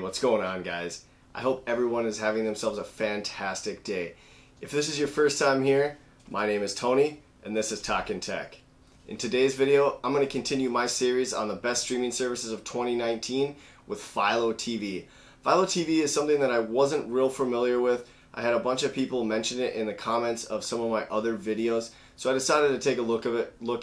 what's going on, guys? I hope everyone is having themselves a fantastic day. If this is your first time here, my name is Tony, and this is Talkin' Tech. In today's video, I'm going to continue my series on the best streaming services of 2019 with Philo TV. Philo TV is something that I wasn't real familiar with. I had a bunch of people mention it in the comments of some of my other videos, so I decided to take a look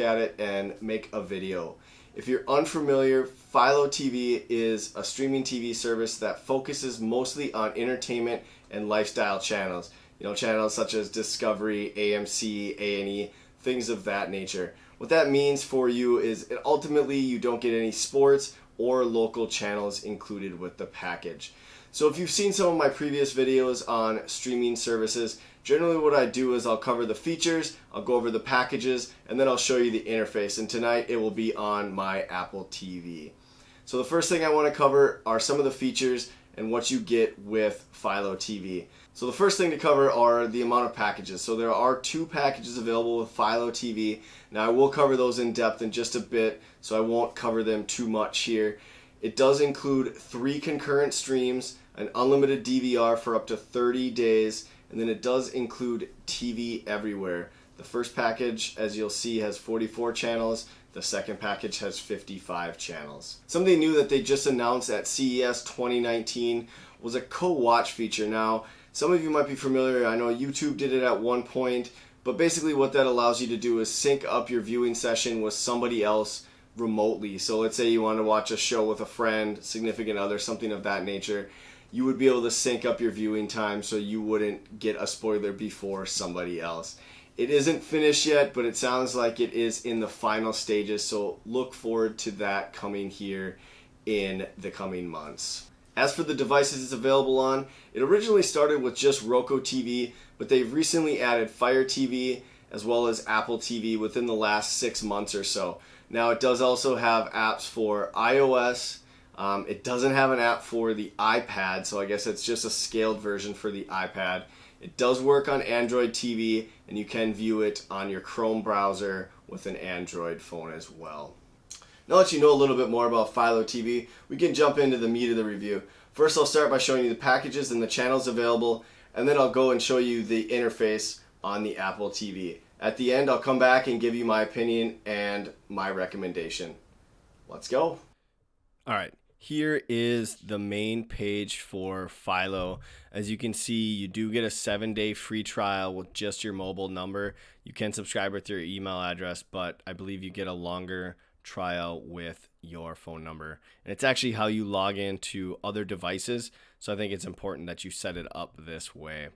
at it, and make a video. If you're unfamiliar, Philo TV is a streaming TV service that focuses mostly on entertainment and lifestyle channels. You know, channels such as Discovery, AMC, A&E, things of that nature. What that means for you is ultimately you don't get any sports or local channels included with the package. So if you've seen some of my previous videos on streaming services, generally what I do is I'll cover the features, I'll go over the packages, and then I'll show you the interface. And tonight it will be on my Apple TV. So the first thing I want to cover are some of the features and what you get with Philo TV. So the first thing to cover are the amount of packages. So there are 2 packages available with Philo TV. Now I will cover those in depth in just a bit, so I won't cover them too much here. It does include 3 concurrent streams, an unlimited DVR for up to 30 days, and then it does include TV Everywhere. The first package, as you'll see, has 44 channels. The second package has 55 channels. Something new that they just announced at CES 2019 was a co-watch feature. Now, some of you might be familiar. I know YouTube did it at one point, but basically what that allows you to do is sync up your viewing session with somebody else remotely. So let's say you want to watch a show with a friend, significant other, something of that nature. You would be able to sync up your viewing time so you wouldn't get a spoiler before somebody else. It isn't finished yet, but it sounds like it is in the final stages, so look forward to that coming here in the coming months. As for the devices it's available on, it originally started with just Roku TV, but they've recently added Fire TV as well as Apple TV within the last 6 months or so. Now it does also have apps for iOS. It doesn't have an app for the iPad, so I guess it's just a scaled version for the iPad. It does work on Android TV, and you can view it on your Chrome browser with an Android phone as well. Now that you know a little bit more about Philo TV, we can jump into the meat of the review. First, I'll start by showing you the packages and the channels available, and then I'll go and show you the interface on the Apple TV. At the end, I'll come back and give you my opinion and my recommendation. Let's go. All right. Here is the main page for Philo. As you can see, you do get a 7-day free trial with just your mobile number. You can subscribe with your email address, but I believe you get a longer trial with your phone number. And it's actually how you log into other devices, so I think it's important that you set it up this way.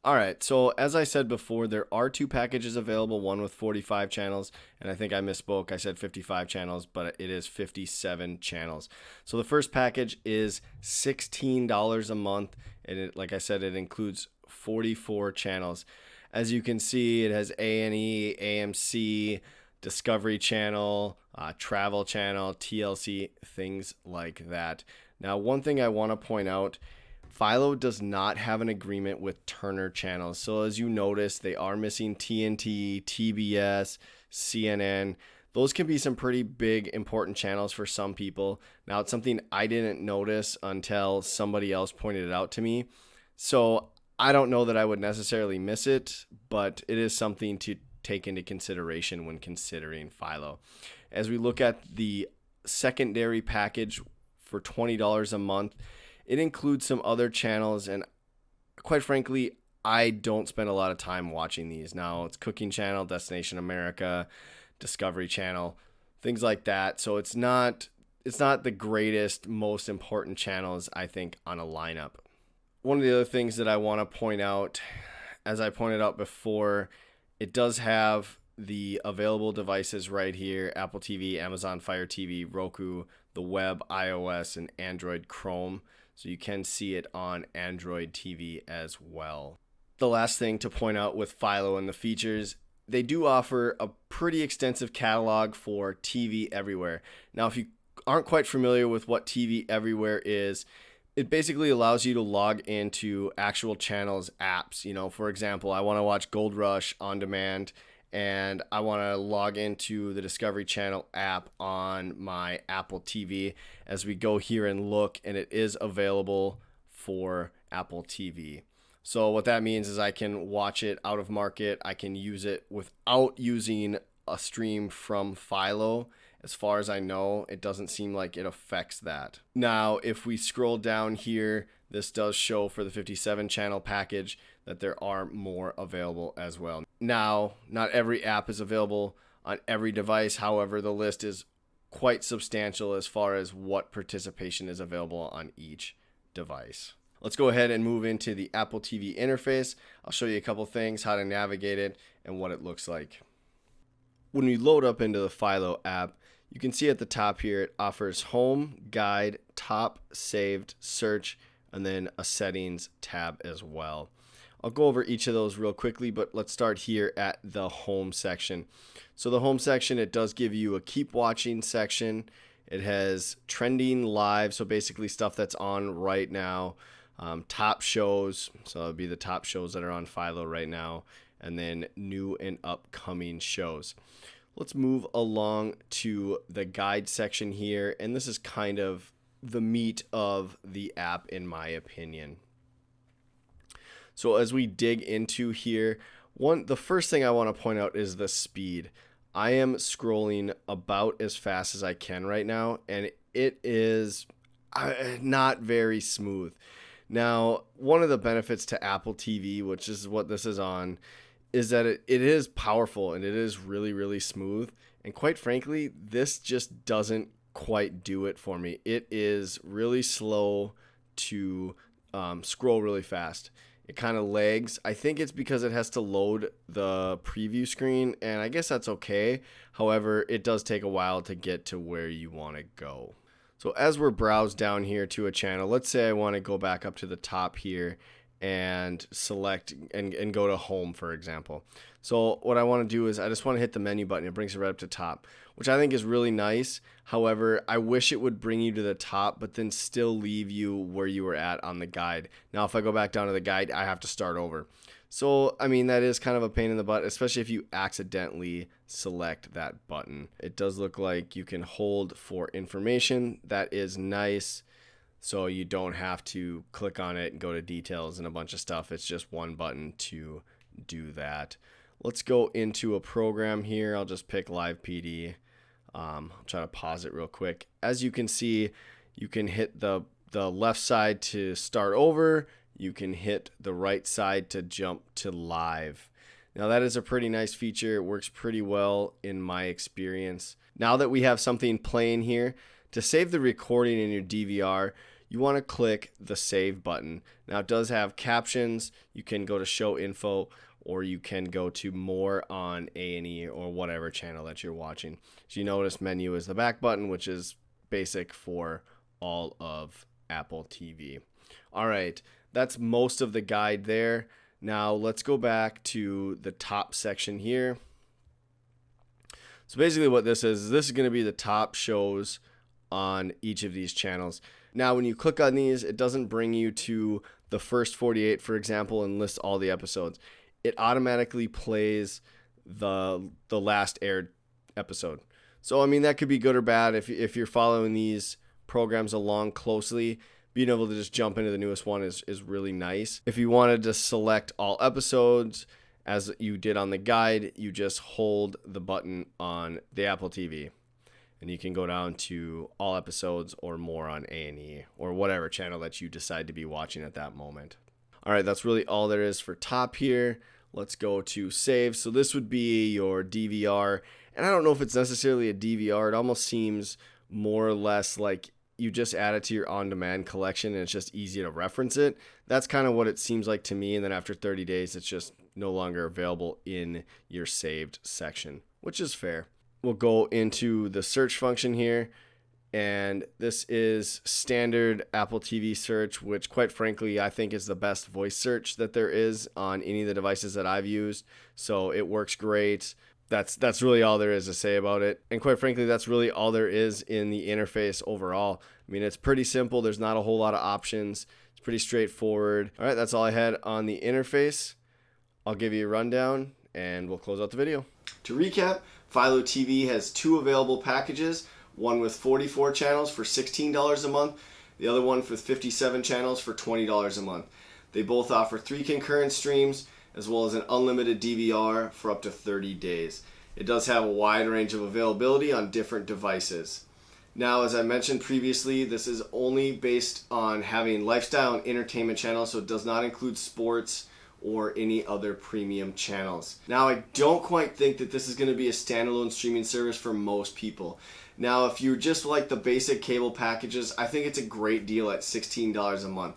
All right, so as I said before, there are 2 packages available, one with 45 channels, and I think I misspoke. I said 55 channels, but it is 57 channels. So the first package is $16 a month, and like I said, it includes 44 channels. As you can see, it has A&E, AMC, Discovery Channel, Travel Channel, TLC, things like that. Now, one thing I want to point out, Philo does not have an agreement with Turner channels. So as you notice, they are missing TNT, TBS, CNN. Those can be some pretty big, important channels for some people. Now, it's something I didn't notice until somebody else pointed it out to me. So I don't know that I would necessarily miss it, but it is something to take into consideration when considering Philo. As we look at the secondary package for $20 a month, it includes some other channels, and quite frankly, I don't spend a lot of time watching these. Now, it's Cooking Channel, Destination America, Discovery Channel, things like that. So it's not the greatest, most important channels, I think, on a lineup. One of the other things that I want to point out, as I pointed out before, it does have the available devices right here: Apple TV, Amazon Fire TV, Roku, the web, iOS, and Android Chrome. So you can see it on Android TV as well. The last thing to point out with Philo and the features, they do offer a pretty extensive catalog for TV Everywhere. Now, if you aren't quite familiar with what TV Everywhere is, it basically allows you to log into actual channels apps. You know, for example, I want to watch Gold Rush on demand, and I want to log into the Discovery Channel app on my Apple TV. As we go here and look, and it is available for Apple TV. So what that means is I can watch it out of market. I can use it without using a stream from Philo. As far as I know, it doesn't seem like it affects that. Now, if we scroll down here, this does show for the 57 channel package that there are more available as well. Now, not every app is available on every device. However, the list is quite substantial as far as what participation is available on each device. Let's go ahead and move into the Apple TV interface. I'll show you a couple things, how to navigate it, and what it looks like. When we load up into the Philo app, you can see at the top here it offers home, guide, top, saved, search, and then a settings tab as well. I'll go over each of those real quickly, but let's start here at the home section. So the home section, it does give you a keep watching section. It has trending live, so basically stuff that's on right now. Top shows, so it'll be the top shows that are on Philo right now, and then new and upcoming shows. Let's move along to the guide section here, and this is kind of the meat of the app in my opinion. So as we dig into here, the first thing I want to point out is the speed. I am scrolling about as fast as I can right now, and it is not very smooth. Now, one of the benefits to Apple TV, which is what this is on, is that it is powerful and it is really, really smooth. And quite frankly, this just doesn't quite do it for me. It is really slow to scroll really fast. It kind of lags. I think it's because it has to load the preview screen, and I guess that's okay. However, it does take a while to get to where you want to go. So as we're browsed down here to a channel, let's say I want to go back up to the top here and select and go to home, for example. So what I want to do is I just want to hit the menu button. It brings it right up to top, which I think is really nice. However, I wish it would bring you to the top, but then still leave you where you were at on the guide. Now, if I go back down to the guide, I have to start over. So, I mean, that is kind of a pain in the butt, especially if you accidentally select that button. It does look like you can hold for information. That is nice. So you don't have to click on it and go to details and a bunch of stuff. It's just one button to do that. Let's go into a program here. I'll just pick Live PD. I'll try to pause it real quick. As you can see, you can hit the left side to start over. You can hit the right side to jump to live. Now that is a pretty nice feature. It works pretty well in my experience. Now that we have something playing here, to save the recording in your DVR, you want to click the save button. Now it does have captions. You can go to show info, or you can go to more on A&E or whatever channel that you're watching. So you notice menu is the back button, which is basic for all of Apple TV. All right, that's most of the guide there. Now let's go back to the top section here. So basically what this is going to be the top shows on each of these channels. Now when you click on these, it doesn't bring you to the first 48, for example, and lists all the episodes. It automatically plays the last aired episode. So I mean, that could be good or bad. If you're following these programs along closely, being able to just jump into the newest one is really nice. If you wanted to select all episodes, as you did on the guide, you just hold the button on the Apple TV, and you can go down to all episodes or more on A&E or whatever channel that you decide to be watching at that moment. All right, that's really all there is for top here. Let's go to save. So this would be your DVR, and I don't know if it's necessarily a DVR. It almost seems more or less like you just add it to your on-demand collection and it's just easy to reference it. That's kind of what it seems like to me. And then after 30 days, it's just no longer available in your saved section, which is fair. We'll go into the search function here. And this is standard Apple TV search, which quite frankly, I think is the best voice search that there is on any of the devices that I've used. So it works great. That's really all there is to say about it. And quite frankly, that's really all there is in the interface overall. I mean, it's pretty simple. There's not a whole lot of options. It's pretty straightforward. All right, that's all I had on the interface. I'll give you a rundown and we'll close out the video. To recap, Philo TV has 2 available packages, one with 44 channels for $16 a month, the other one with 57 channels for $20 a month. They both offer 3 concurrent streams as well as an unlimited DVR for up to 30 days. It does have a wide range of availability on different devices. Now, as I mentioned previously, this is only based on having lifestyle and entertainment channels, so it does not include sports or any other premium channels. Now, I don't quite think that this is going to be a standalone streaming service for most people. Now, if you just like the basic cable packages, I think it's a great deal at $16 a month.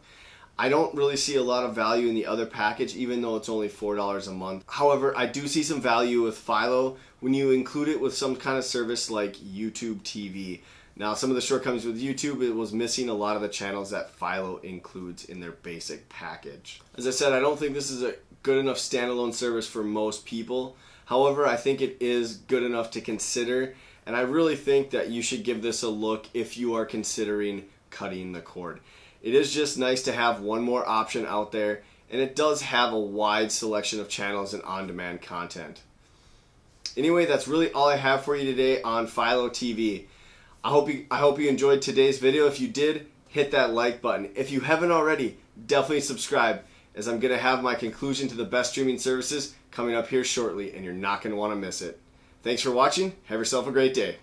I don't really see a lot of value in the other package, even though it's only $4 a month. However, I do see some value with Philo when you include it with some kind of service like YouTube TV. Now, some of the shortcomings with YouTube, it was missing a lot of the channels that Philo includes in their basic package. As I said, I don't think this is a good enough standalone service for most people. However, I think it is good enough to consider, and I really think that you should give this a look if you are considering cutting the cord. It is just nice to have one more option out there, and it does have a wide selection of channels and on-demand content. Anyway, that's really all I have for you today on Philo TV. I hope you enjoyed today's video. If you did, hit that like button. If you haven't already, definitely subscribe, as I'm going to have my conclusion to the best streaming services coming up here shortly, and you're not going to want to miss it. Thanks for watching. Have yourself a great day.